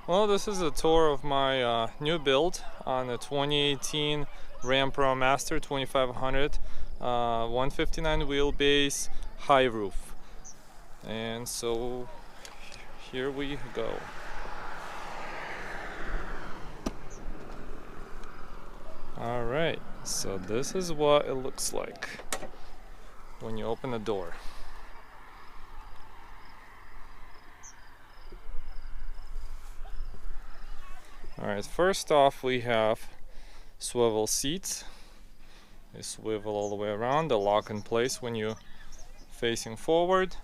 Well, this is a tour of my new build on a 2018 Ram Promaster 2500 159 wheelbase high roof. And so here we go. Alright, so this is what it looks like when you open the door. Alright, first off we have swivel seats. They swivel all the way around, they lock in place when you're facing forward.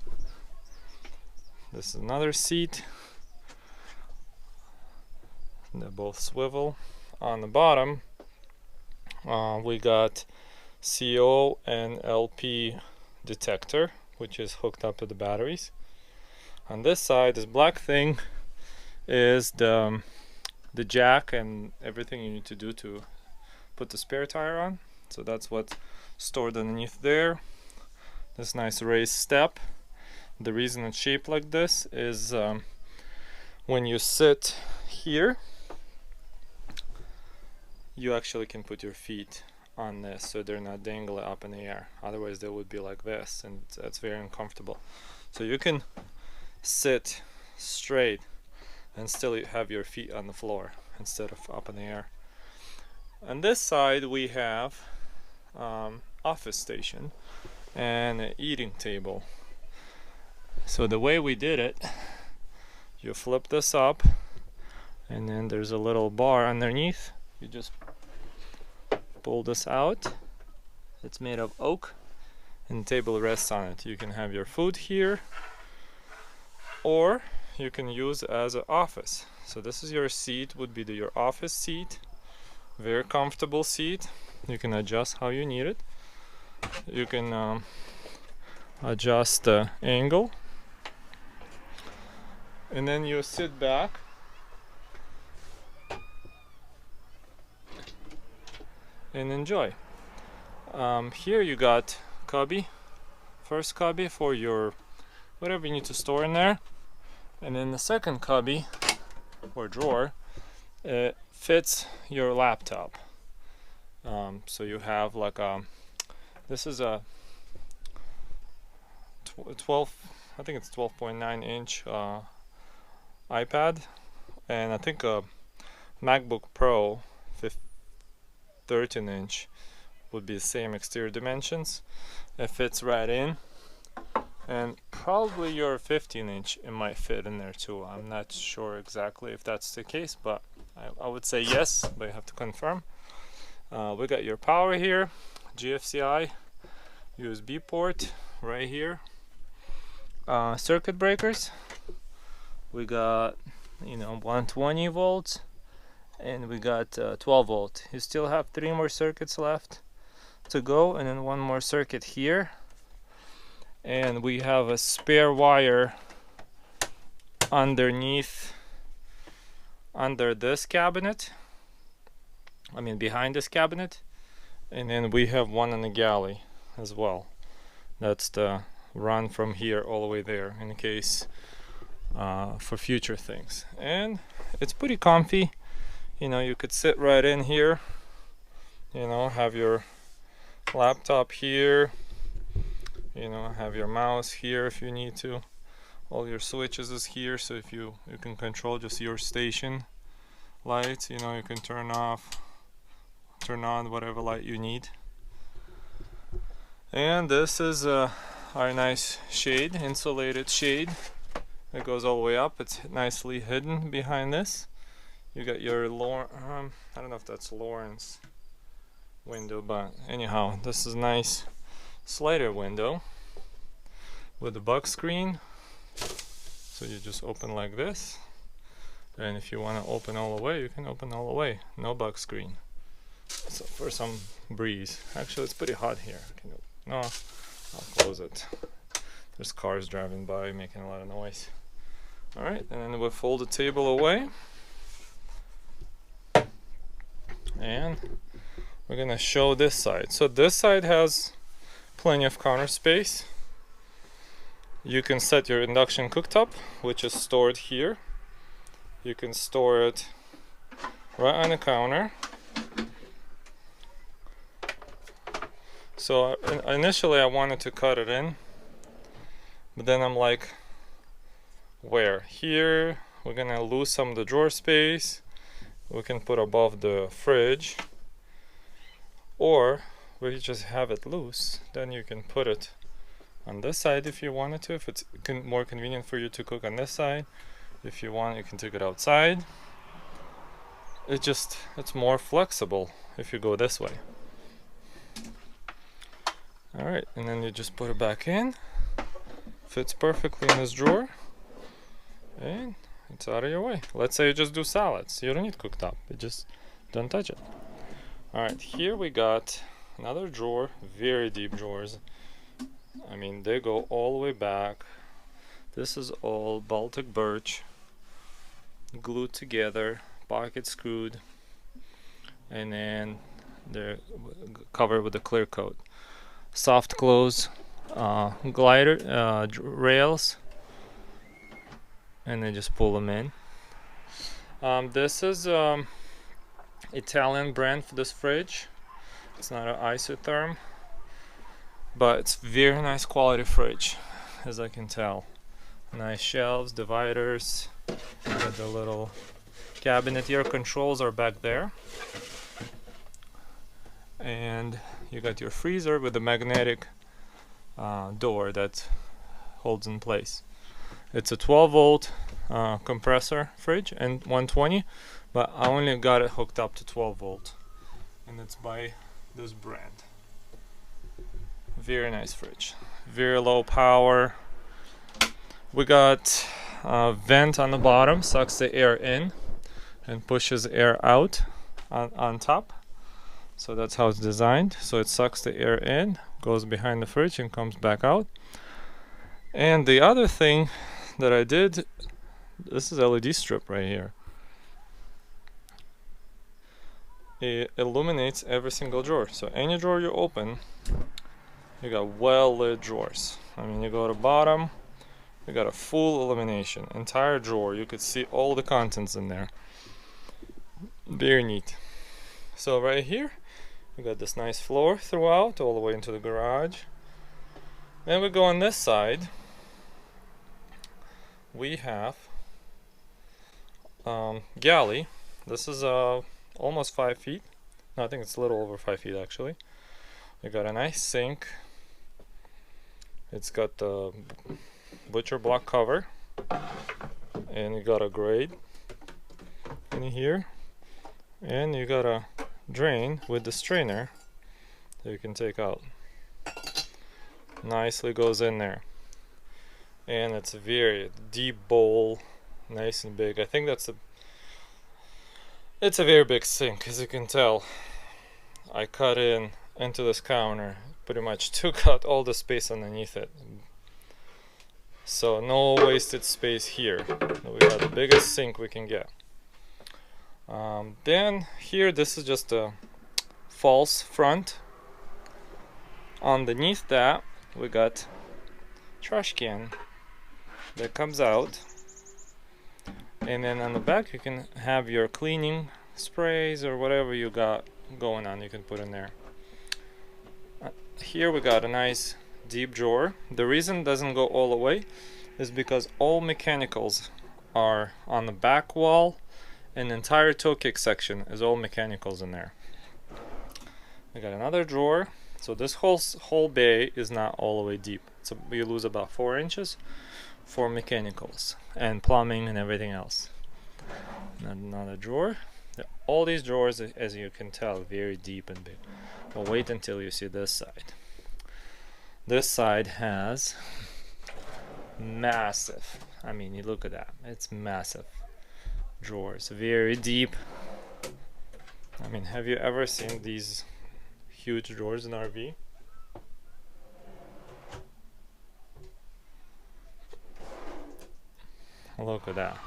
This is another seat. They both swivel. On the bottom we got CO and LP detector, which is hooked up to the batteries. On this side, this black thing is the jack and everything you need to do to put the spare tire on. So that's what's stored underneath there. This nice raised step. The reason it's shaped like this is when you sit here, you actually can put your feet on this so they're not dangling up in the air. Otherwise they would be like this, and that's very uncomfortable. So you can sit straight and still have your feet on the floor instead of up in the air. On this side we have office station and an eating table. So the way we did it, you flip this up and then there's a little bar underneath. You just pull this out. It's made of oak and the table rests on it. You can have your food here, or you can use it as an office. So this is your seat, would be your office seat. Very comfortable seat. You can adjust how you need it. You can adjust the angle, and then you sit back and enjoy. Here you got cubby, first cubby for your whatever you need to store in there, and then the second cubby or drawer, it fits your laptop. So you have like this is a 12, I think it's 12.9 inch iPad, and I think a MacBook Pro 13 inch would be the same exterior dimensions. It fits right in, and probably your 15 inch it might fit in there too. I'm not sure exactly if that's the case, but I would say yes, but you have to confirm. We got your power here, GFCI USB port right here, circuit breakers. We got 120 volts and we got 12 volt. You still have 3 more circuits left to go, and then 1 more circuit here, and we have a spare wire underneath under this cabinet, behind this cabinet, and then we have one in the galley as well. That's the run from here all the way there in case for future things. And it's pretty comfy. You could sit right in here, have your laptop here, have your mouse here if you need to. All your switches is here, so if you can control just your station lights, you can turn off, turn on whatever light you need. And this is our nice shade, insulated shade. It goes all the way up. It's nicely hidden behind this. You got your I don't know if that's Lawrence window, but anyhow, this is nice slider window with the bug screen. So you just open like this, and if you want to open all the way, you can open all the way. No bug screen. So for some breeze. Actually, it's pretty hot here. No, I'll close it. There's cars driving by making a lot of noise. Alright, and then we'll fold the table away. And we're gonna show this side. So this side has plenty of counter space. You can set your induction cooktop, which is stored here. you can store it right on the counter. So initially I wanted to cut it in, but then I'm like, where? Here we're gonna lose some of the drawer space. We can put above the fridge, or we just have it loose. Then you can put it on this side if you wanted to, if it's more convenient for you to cook on this side. If you want, you can take it outside. It's more flexible if you go this way. Alright, and then you just put it back in. Fits perfectly in this drawer. And it's out of your way. Let's say you just do salads. You don't need cooktop. You just don't touch it. Alright, here we got another drawer. Very deep drawers. I mean, they go all the way back. This is all Baltic birch, glued together, pocket screwed, and then they're covered with a clear coat. Soft close glider rails, and then just pull them in. This is Italian brand for this fridge. It's not an isotherm, but it's very nice quality fridge, as I can tell. Nice shelves, dividers. Got the little cabinet here. Controls are back there, and you got your freezer with the magnetic door that holds in place. It's a 12-volt compressor fridge and 120, but I only got it hooked up to 12-volt, and it's by this brand. Very nice fridge. Very low power. We got a vent on the bottom, sucks the air in and pushes air out on top. So that's how it's designed. So it sucks the air in, goes behind the fridge and comes back out. And the other thing that I did, this is LED strip right here. It illuminates every single drawer. So any drawer you open, you got well lit drawers. I mean, you go to bottom, you got a full illumination. Entire drawer, you could see all the contents in there. Very neat. So right here, we got this nice floor throughout, all the way into the garage. Then we go on this side. We have Galley. This is almost 5 feet. No, I think it's a little over 5 feet actually. We got a nice sink. It's got the butcher block cover, and you got a grate in here, and you got a drain with the strainer that you can take out. Nicely goes in there, and it's a very deep bowl, nice and big. I think it's a very big sink, as you can tell. I cut into this counter, pretty much took out all the space underneath it. So no wasted space here. We got the biggest sink we can get. Then here, this is just a false front. Underneath that, we got trash can that comes out, and then on the back you can have your cleaning sprays or whatever you got going on, you can put in there. Here we got a nice deep drawer. The reason it doesn't go all the way is because all mechanicals are on the back wall, and the entire toe kick section is all mechanicals in there. We got another drawer. So this whole bay is not all the way deep. So we lose about 4 inches for mechanicals and plumbing and everything else. Another drawer. All these drawers, as you can tell, very deep and big. But wait until you see this side. This side has massive, I mean, you look at that, it's massive drawers, very deep. I mean, have you ever seen these huge drawers in RV? Look at that.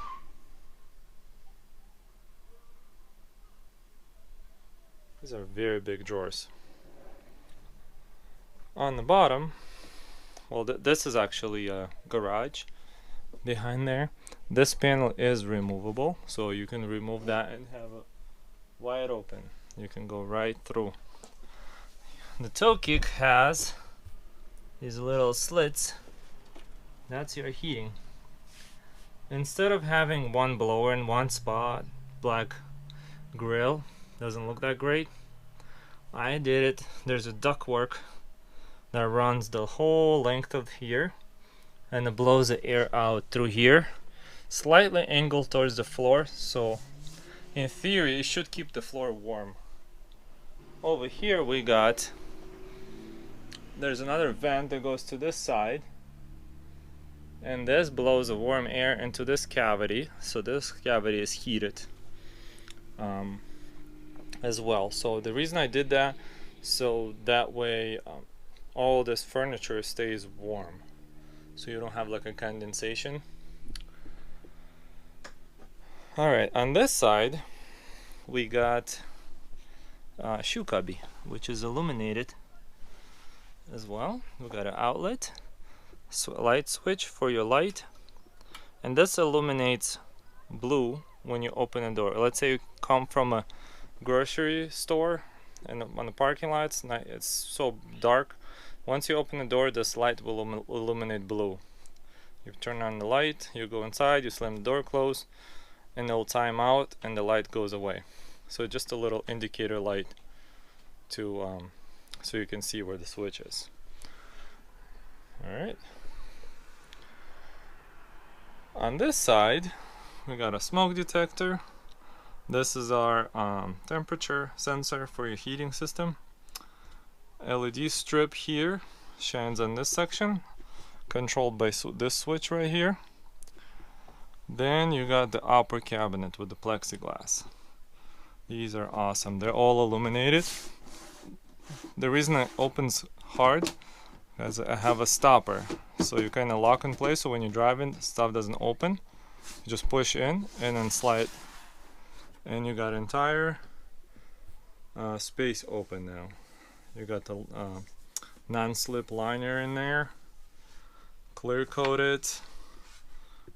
These are very big drawers. On the bottom, well, this is actually a garage behind there. This panel is removable, so you can remove that and have it wide open. You can go right through. The toe kick has these little slits. That's your heating. Instead of having one blower in one spot, black grill, doesn't look that great. I did it. There's a ductwork that runs the whole length of here, and it blows the air out through here, slightly angled towards the floor, so in theory it should keep the floor warm. Over here we got, there's another vent that goes to this side, and this blows the warm air into this cavity, so this cavity is heated as well. So the reason I did that, so that way all this furniture stays warm, so you don't have like a condensation. Alright, on this side we got shoe cubby, which is illuminated as well. We got an outlet, light switch for your light, and this illuminates blue when you open a door. Let's say you come from a grocery store and on the parking lot, it's so dark. Once you open the door, this light will illuminate blue. You turn on the light, you go inside, you slam the door closed, and it'll time out and the light goes away. So just a little indicator light to so you can see where the switch is. Alright. On this side we got a smoke detector. This is our temperature sensor for your heating system. LED strip here shines on this section, controlled by this switch right here. Then you got the upper cabinet with the plexiglass. These are awesome. They're all illuminated. The reason it opens hard is I have a stopper, so you kind of lock in place, so when you're driving stuff doesn't open. You just push in and then slide, and you got entire space open now. You got the non-slip liner in there, clear coated,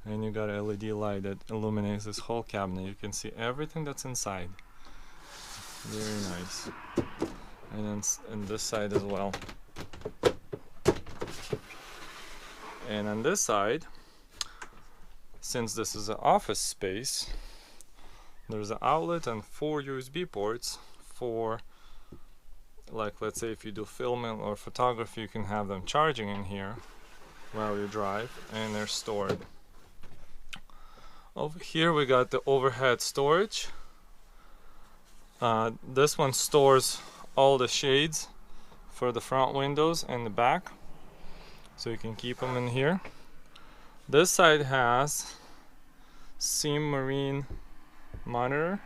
and you got an LED light that illuminates this whole cabinet. You can see everything that's inside. Very nice. And then on this side as well. And on this side, since this is an office space, there's an outlet and 4 USB ports for, like, let's say if you do filming or photography, you can have them charging in here while you drive, and they're stored. Over here we got the overhead storage. This one stores all the shades for the front windows and the back, so you can keep them in here. This side has Simarine monitor,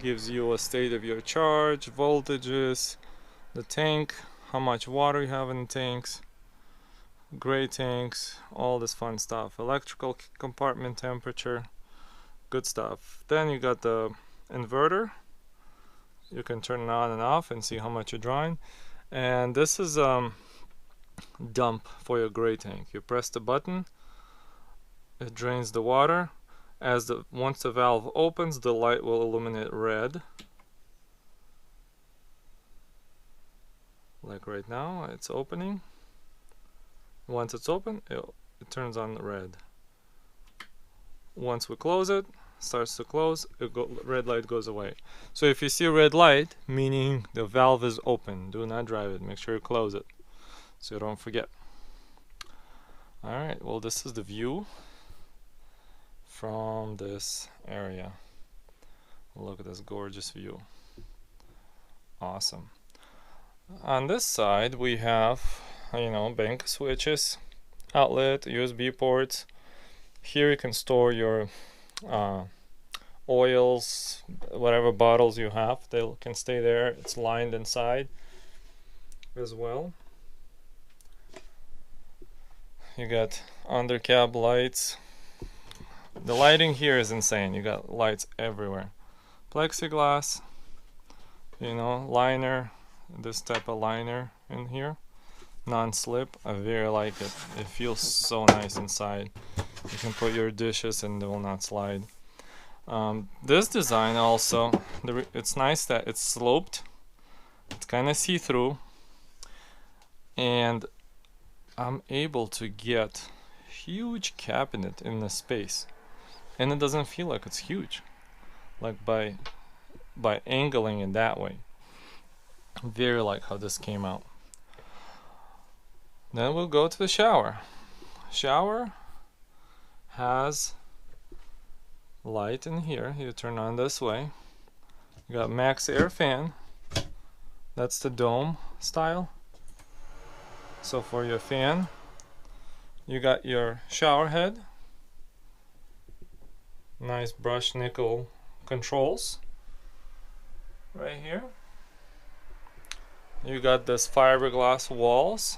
gives you a state of your charge, voltages, the tank, how much water you have in the tanks, gray tanks, all this fun stuff, electrical compartment temperature, good stuff. Then you got the inverter. You can turn it on and off and see how much you're drawing. And this is dump for your gray tank. You press the button, it drains the water. Once the valve opens, the light will illuminate red, like right now. It's opening. Once it's open, it turns on red. Once we close it, starts to close, red light goes away. So if you see a red light, meaning the valve is open, do not drive it. Make sure you close it so you don't forget. Alright, well, this is the view from this area. Look at this gorgeous view. Awesome. On this side we have, bank switches, outlet, USB ports. Here you can store your oils, whatever bottles you have, they can stay there. It's lined inside as well. You got under cab lights. The lighting here is insane. You got lights everywhere. Plexiglass, liner, this type of liner in here, non-slip. I very like it. It feels so nice inside. You can put your dishes and they will not slide. This design also, it's nice that it's sloped. It's kind of see-through, and I'm able to get huge cabinet in the space, and it doesn't feel like it's huge, like by angling it that way. Very like how this came out. Then we'll go to the shower. Shower has light in here. You turn on this way. You got max air fan. That's the dome style. So for your fan, you got your shower head. Nice brushed nickel controls right here. You got this fiberglass walls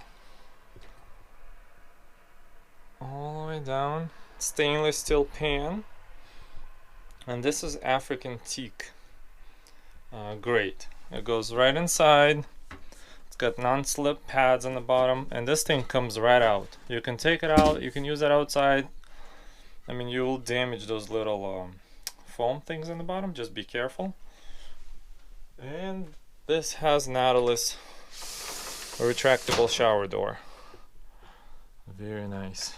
all the way down. Stainless steel pan. And this is African teak. Great. It goes right inside. It's got non-slip pads on the bottom, and this thing comes right out. You can take it out, you can use it outside. I mean, you will damage those little foam things on the bottom, just be careful. And this has Nautilus retractable shower door. Very nice.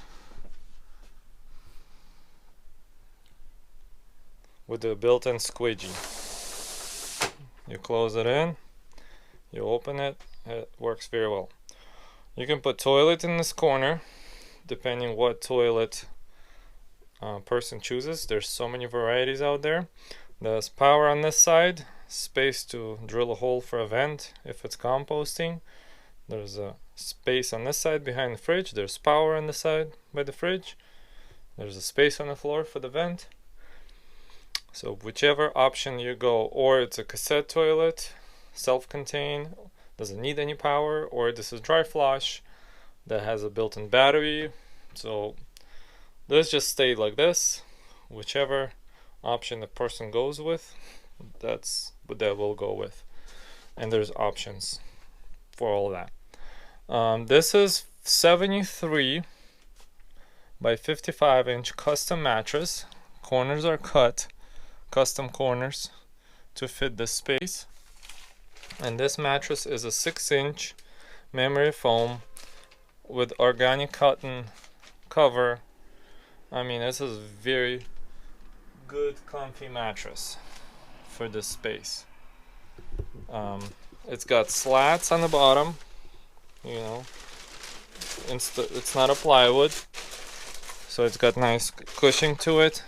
With the built-in squeegee. You close it in, you open it, it works very well. You can put toilet in this corner, depending what toilet person chooses. There's so many varieties out there. There's power on this side, space to drill a hole for a vent if it's composting. There's a space on this side behind the fridge. There's power on the side by the fridge. There's a space on the floor for the vent. So whichever option you go, or it's a cassette toilet, self-contained, doesn't need any power, or this is dry flush that has a built-in battery. So let's just stay like this. Whichever option the person goes with, that's what they will go with. And there's options for all that. This is 73 by 55 inch custom mattress. Corners are cut. Custom corners to fit this space, and this mattress is a 6-inch memory foam with organic cotton cover. I mean, this is very good comfy mattress for this space. It's got slats on the bottom, you know, it's not a plywood, so it's got nice cushioning to it.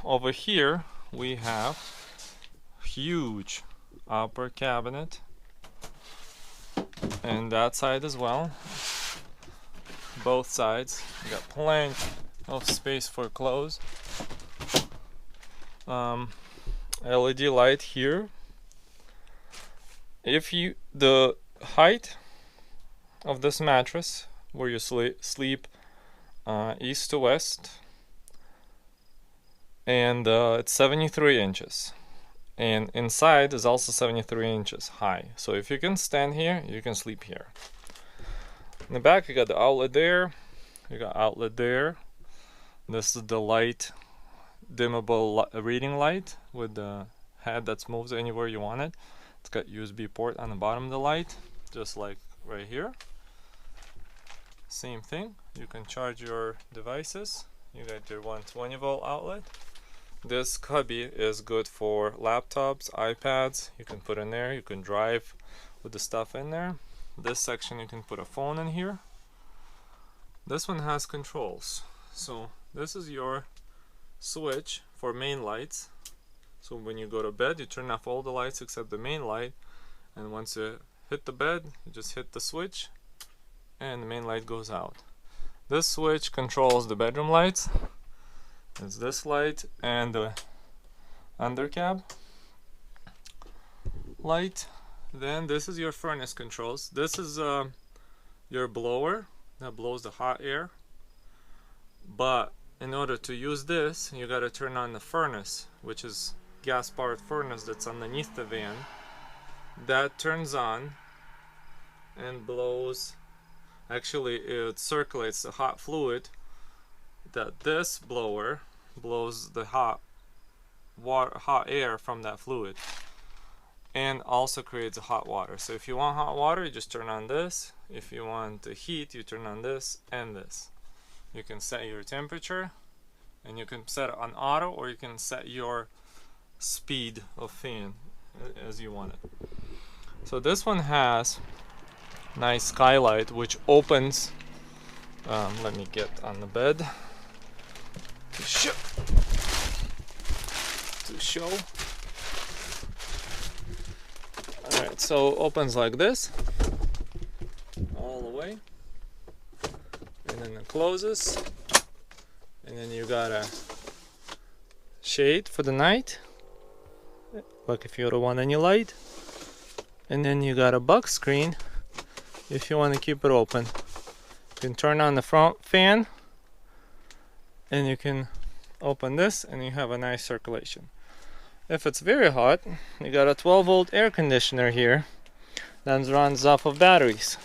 Over here we have huge upper cabinet, and that side as well. Both sides, you got plenty of space for clothes. LED light here. If you, the height of this mattress where you sleep east to west, and it's 73 inches, and inside is also 73 inches high. So if you can stand here, you can sleep here. In the back you got the outlet there, you got outlet there. This is the light, dimmable reading light with the head that moves anywhere you want it. It's got USB port on the bottom of the light, just like right here. Same thing, you can charge your devices. You got your 120 volt outlet. This cubby is good for laptops, iPads. You can put in there, you can drive with the stuff in there. This section you can put a phone in here. This one has controls. So this is your switch for main lights. So when you go to bed, you turn off all the lights except the main light, and once you hit the bed, you just hit the switch and the main light goes out. This switch controls the bedroom lights. It's this light and the undercab light. Then this is your furnace controls. This is your blower that blows the hot air. But in order to use this, you gotta turn on the furnace, which is gas-powered furnace that's underneath the van. That turns on and blows. Actually, it circulates the hot fluid that this blower blows the hot air from that fluid and also creates hot water. So if you want hot water, you just turn on this. If you want the heat, you turn on this and this. You can set your temperature, and you can set it on auto, or you can set your speed of fan as you want it. So this one has nice skylight which opens. Let me get on the bed to show. Alright, so opens like this all the way, and then it closes, and then you got a shade for the night, like if you don't want any light, and then you got a box screen if you want to keep it open. You can turn on the front fan, and you can open this, and you have a nice circulation. If it's very hot, you got a 12-volt air conditioner here that runs off of batteries.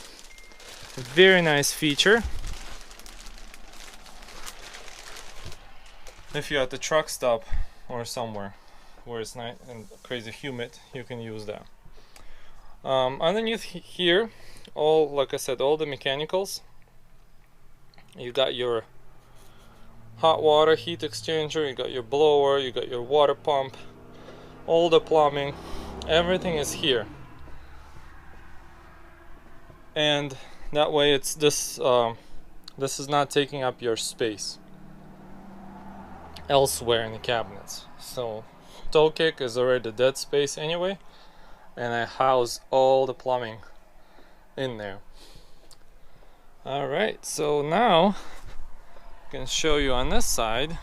A very nice feature. If you're at the truck stop or somewhere where it's nice and crazy humid, you can use that. Underneath here, like I said, all the mechanicals. You got your hot water heat exchanger, you got your blower, you got your water pump, all the plumbing, everything is here. And that way it's this is not taking up your space elsewhere in the cabinets. So toe kick is already dead space anyway, and I house all the plumbing in there. Alright, so now I can show you on this side.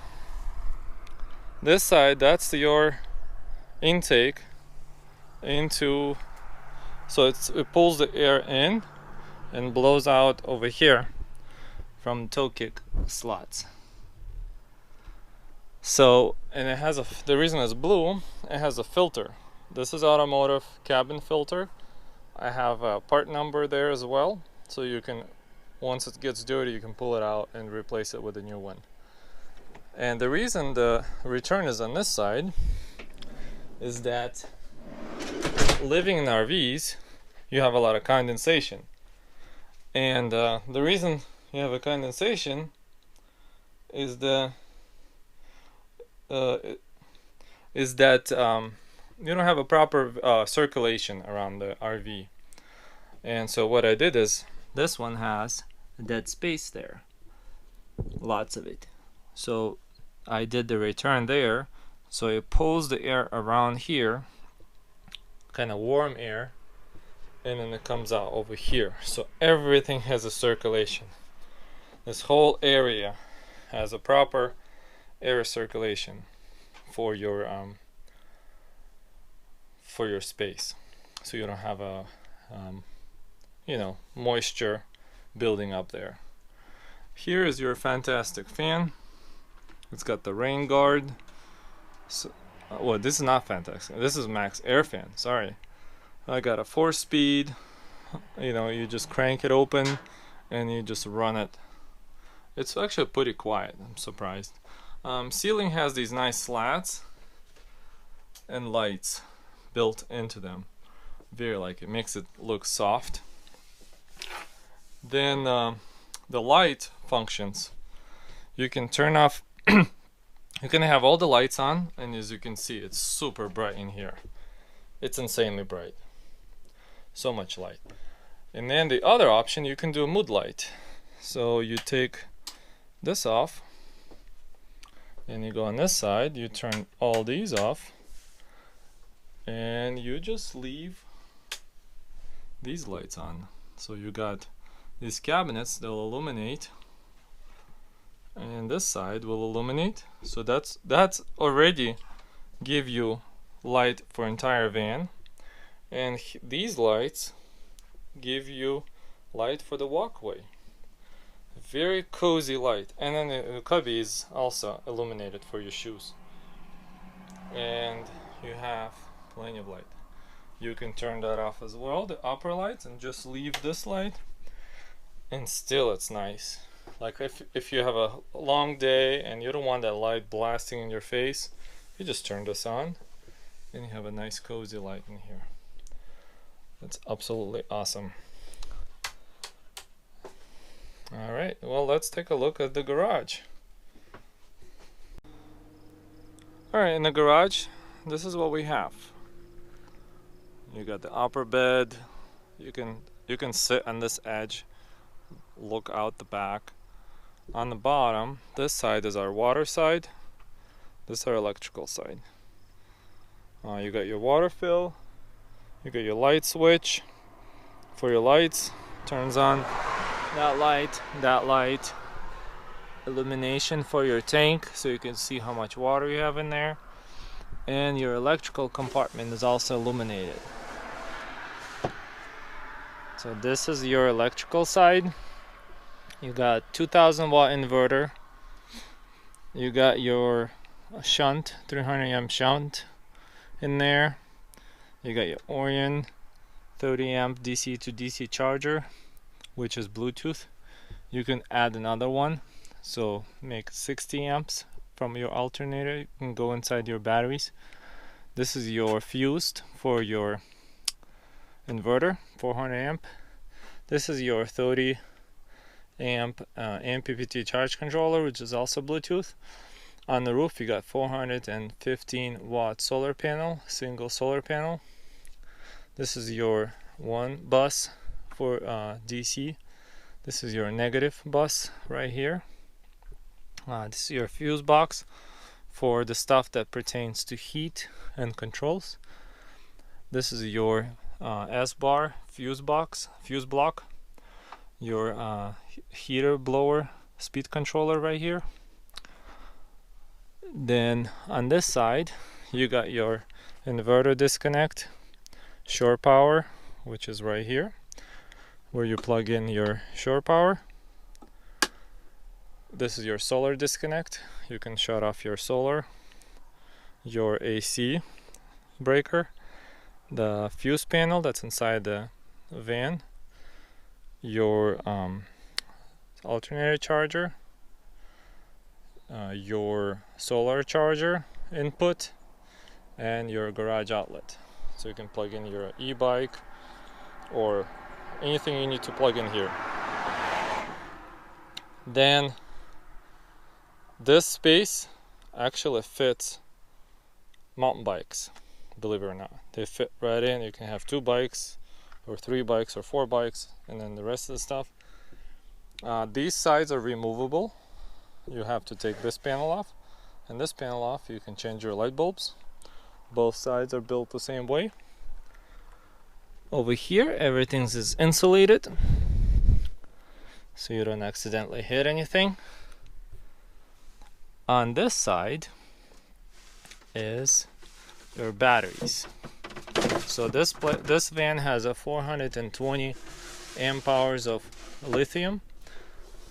This side, that's your intake into, so it pulls the air in and blows out over here from toe kick slots. So, and it has the reason it's blue, it has a filter. This is automotive cabin filter. I have a part number there as well, so you can, once it gets dirty, you can pull it out and replace it with a new one. And the reason the return is on this side is that living in RVs, you have a lot of condensation. And the reason you have a condensation is that you don't have a proper circulation around the RV. And so what I did is, this one has a dead space there, lots of it. So I did the return there, so it pulls the air around here, kind of warm air, and then it comes out over here. So everything has a circulation. This whole area has a proper air circulation for your space, so you don't have a moisture building up there. Here is your fantastic fan. It's got the rain guard. So, well, this is not fantastic. This is max air fan. Sorry. I got a 4-speed. You just crank it open and you just run it. It's actually pretty quiet. I'm surprised. Ceiling has these nice slats and lights built into them. Very like it makes it look soft. Then the light functions. You can turn off. You can have all the lights on, and as you can see, it's super bright in here. It's insanely bright. So much light. And then the other option, you can do a mood light. So you take this off, and you go on this side, you turn all these off, and you just leave these lights on. So you got these cabinets, they'll illuminate, and this side will illuminate. So that's already give you light for entire van, and these lights give you light for the walkway. Very cozy light. And then the cubby is also illuminated for your shoes, and you have plenty of light. You can turn that off as well, the upper lights, and just leave this light, and still it's nice. Like if you have a long day and you don't want that light blasting in your face, you just turn this on and you have a nice cozy light in here. That's absolutely awesome. Alright, well, let's take a look at the garage. Alright, in the garage, this is what we have. You got the upper bed. You can sit on this edge, look out the back. On the bottom, this side is our water side. This is our electrical side. You got your water fill. You got your light switch for your lights. Turns on that light. Illumination for your tank, so you can see how much water you have in there. And your electrical compartment is also illuminated. So this is your electrical side. You got 2000 watt inverter. You got your shunt, 300 amp shunt in there. You got your Orion 30 amp DC to DC charger, which is Bluetooth. You can add another one, so make 60 amps from your alternator. You can go inside your batteries. This is your fused for your inverter, 400 amp. This is your 30 amp MPPT charge controller, which is also Bluetooth. On the roof you got 415 watt solar panel, single solar panel. This is your one bus for DC. This is your negative bus right here. This is your fuse box for the stuff that pertains to heat and controls. This is your S-bar fuse block. Your heater blower speed controller right here. Then on this side you got your inverter disconnect, shore power, which is right here where you plug in your shore power. This is your solar disconnect. You can shut off your solar, your AC breaker, the fuse panel that's inside the van, your alternator charger, your solar charger input, and your garage outlet. So you can plug in your e-bike or anything you need to plug in here. Then this space actually fits mountain bikes, believe it or not. They fit right in. You can have 2 bikes or 3 bikes or 4 bikes, and then the rest of the stuff. These sides are removable. You have to take this panel off and this panel off. You can change your light bulbs. Both sides are built the same way. Over here everything is insulated, so you don't accidentally hit anything. On this side is your batteries. So this van has a 420 amp hours of lithium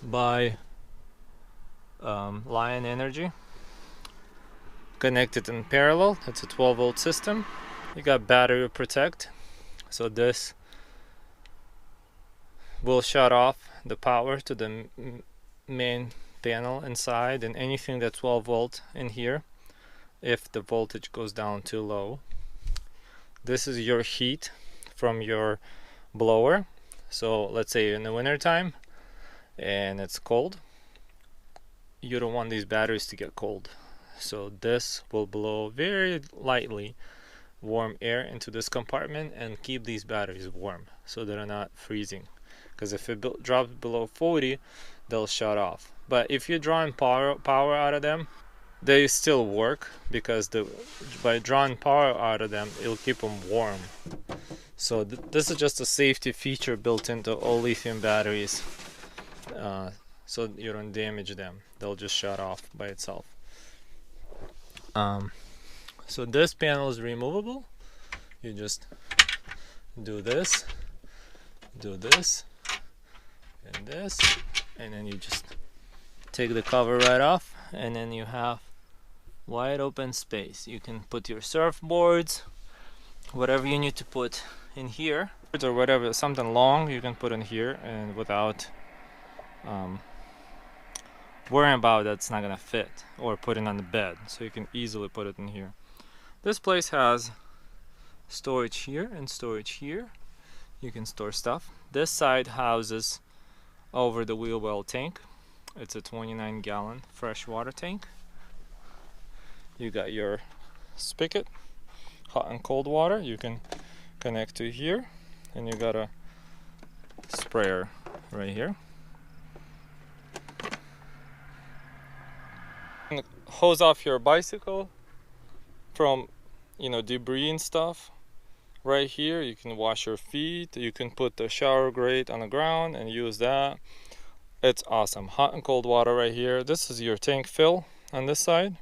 by Lion Energy, connected in parallel. It's a 12 volt system. You got battery protect, so this will shut off the power to the main panel inside and anything that's 12 volt in here if the voltage goes down too low. This is your heat from your blower. So let's say in the winter time and it's cold, you don't want these batteries to get cold, so this will blow very lightly warm air into this compartment and keep these batteries warm so they're not freezing, because if it drops below 40 they'll shut off. But if you're drawing power out of them, they still work, because by drawing power out of them it'll keep them warm. So this is just a safety feature built into all lithium batteries, so you don't damage them. They'll just shut off by itself. So this panel is removable. You just do this, and this, and then you just take the cover right off, and then you have wide open space. You can put your surfboards, whatever you need to put in here, or whatever, something long you can put in here and without worrying about that's not gonna fit, or put it on the bed, so you can easily put it in here. This place has storage here and storage here. You can store stuff. This side houses over the wheel well tank. It's a 29-gallon freshwater tank. You got your spigot, hot and cold water. You can connect to here, and you got a sprayer right here. And hose off your bicycle from, you know, debris and stuff. Right here you can wash your feet. You can put the shower grate on the ground and use that. It's awesome. Hot and cold water right here. This is your tank fill on this side.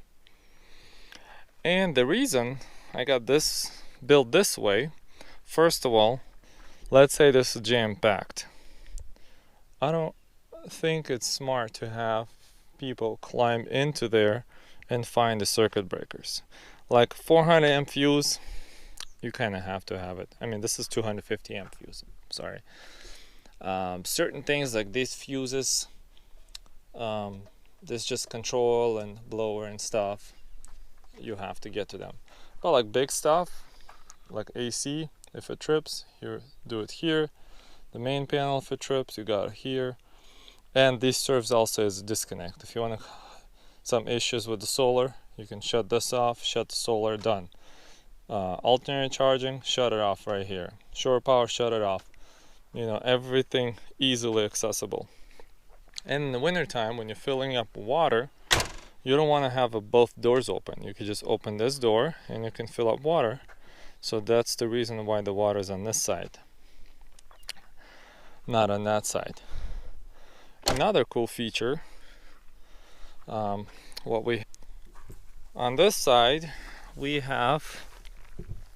And the reason I got this built this way, first of all, let's say this is jam-packed. I don't think it's smart to have people climb into there and find the circuit breakers. Like 400 amp fuse, you kind of have to have it. I mean, this is 250 amp fuse, sorry. Certain things like these fuses, there's just control and blower and stuff, you have to get to them. But like big stuff, like AC, if it trips, you do it here. The main panel, if it trips, you got it here. And this serves also as a disconnect. If you want some issues with the solar, you can shut this off, shut the solar, done. Alternator charging, shut it off right here. Shore power, shut it off. You know, everything easily accessible. And in the winter time, when you're filling up water, you don't want to have both doors open. You can just open this door and you can fill up water. So that's the reason why the water is on this side, not on that side. Another cool feature, on this side we have,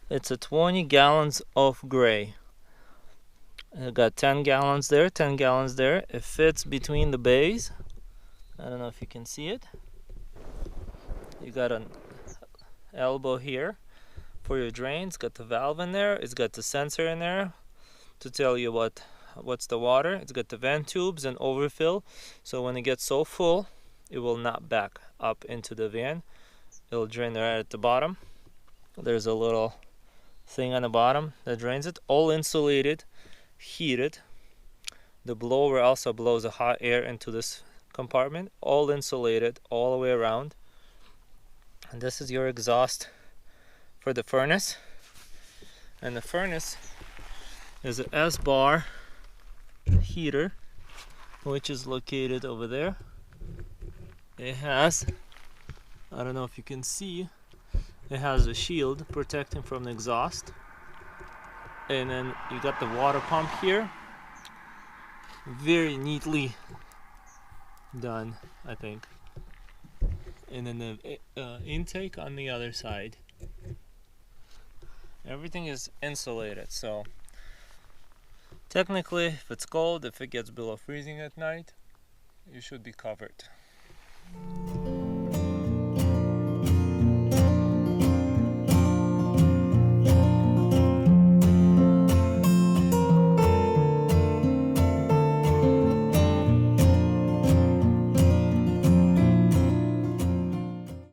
it's a 20 gallons of gray. I got 10 gallons there, 10 gallons there. It fits between the bays. I don't know if you can see it. You got an elbow here for your drains. Got the valve in there. It's got the sensor in there to tell you what's the water. It's got the vent tubes and overfill, so when it gets so full, it will not back up into the van. It'll drain right at the bottom. There's a little thing on the bottom that drains it. All insulated, heated. The blower also blows the hot air into this compartment. All insulated all the way around. And this is your exhaust for the furnace. And the furnace is an S-bar heater, which is located over there. It has, I don't know if you can see, it has a shield protecting from the exhaust. And then you got the water pump here. Very neatly done, I think. And then the intake on the other side. Everything is insulated, so technically if it's cold, if it gets below freezing at night, you should be covered.